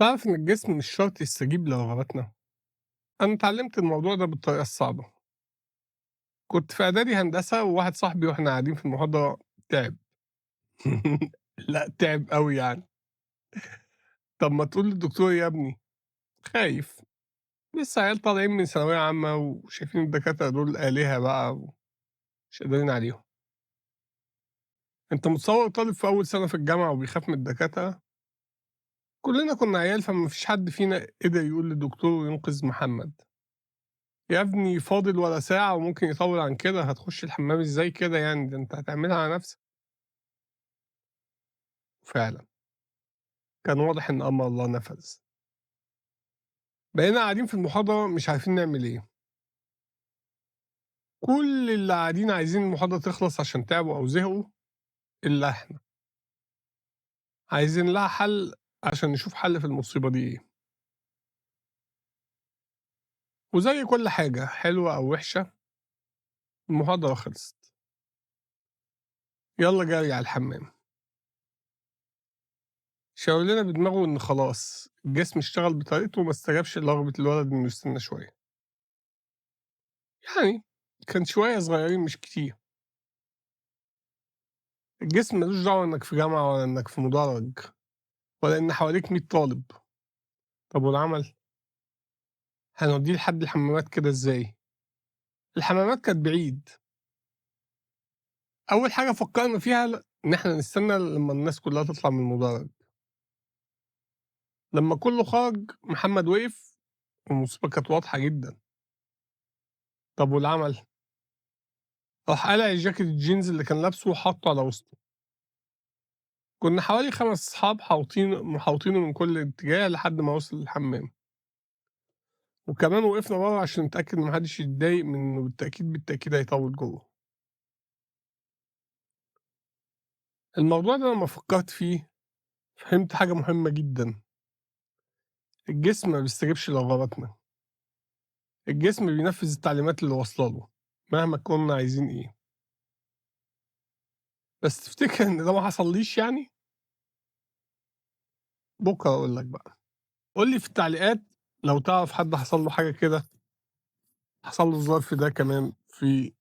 تعرف إن الجسم مش شرط يستجيب لرغباتنا؟ أنا اتعلمت الموضوع ده بالطريقة الصعبة، كنت في إعدادي هندسة وواحد صاحبي وإحنا قاعدين في المحاضرة تعب. لأ تعب أوي يعني. طب ما تقول للدكتور يا ابني، خايف، لسه عيال طالعين من ثانوية عامة وشايفين الدكاترة دول آلهة بقى ومش قادرين عليهم. أنت متصور طالب في أول سنة في الجامعة وبيخاف من الدكاترة؟ كلنا كنا عيال فما فيش حد فينا قدر يقول للدكتور ينقذ محمد. يا ابني فاضل ولا ساعة وممكن يطوّل عن كده، هتخش الحمام إزاي كده يعني، ده أنت هتعملها على نفسك. فعلًا، كان واضح إن أمر الله نفذ. بقينا قاعدين في المحاضرة مش عارفين نعمل إيه، كل اللي قاعدين عايزين المحاضرة تخلص عشان تعبوا أو زهقوا إلا إحنا، عايزين لها حل عشان نشوف حل في المصيبة دي إيه. وزي كل حاجة حلوة أو وحشة، المحاضرة خلصت، يالّا جري على الحمام. شاور لنا بدماغه إن خلاص الجسم اشتغل بطريقته وما استجابش لرغبة الولد إنه يستنى شوية. يعني كان شوية صغيّرين مش كتير. الجسم مالوش دعوة إنك في جامعة ولا إنك في مدرج ولا إن حواليك 100 طالب. طب والعمل؟ هنوديه لحد الحمامات كده إزاي؟ الحمامات كانت بعيد. أول حاجة فكرنا فيها إن إحنا نستنى لمّا الناس كلها تطلع من المدرج. لمّا كله خرج محمد وقف والمصيبة كانت واضحة جدًا. طب والعمل؟ راح قالع الجاكيت الجينز اللي كان لابسه وحطه على وسطه. كنا حوالي 5 أصحاب محاوطينه من كل اتجاه لحد ما وصل الحمام. وكمان وقفنا برّه عشان نتأكد إن ما حدش يتضايق من إنه بالتأكيد هيطوّل جوّه. الموضوع ده لمّا فكّرت فيه، فهمت حاجة مهمة جدًا، الجسم ما بيستجيبش لرغباتنا، الجسم بينفّذ التعليمات اللي واصلة له، مهما كنا عايزين إيه. بس تفتكر إن ده ما حصلّيش يعني؟ بُكرة أقول لك بقى. قُل لي في التعليقات لو تعرف حد حصل له حاجة كده، حصل له الظرف ده كمان في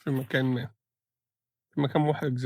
مكان ما، في مكان محرج زي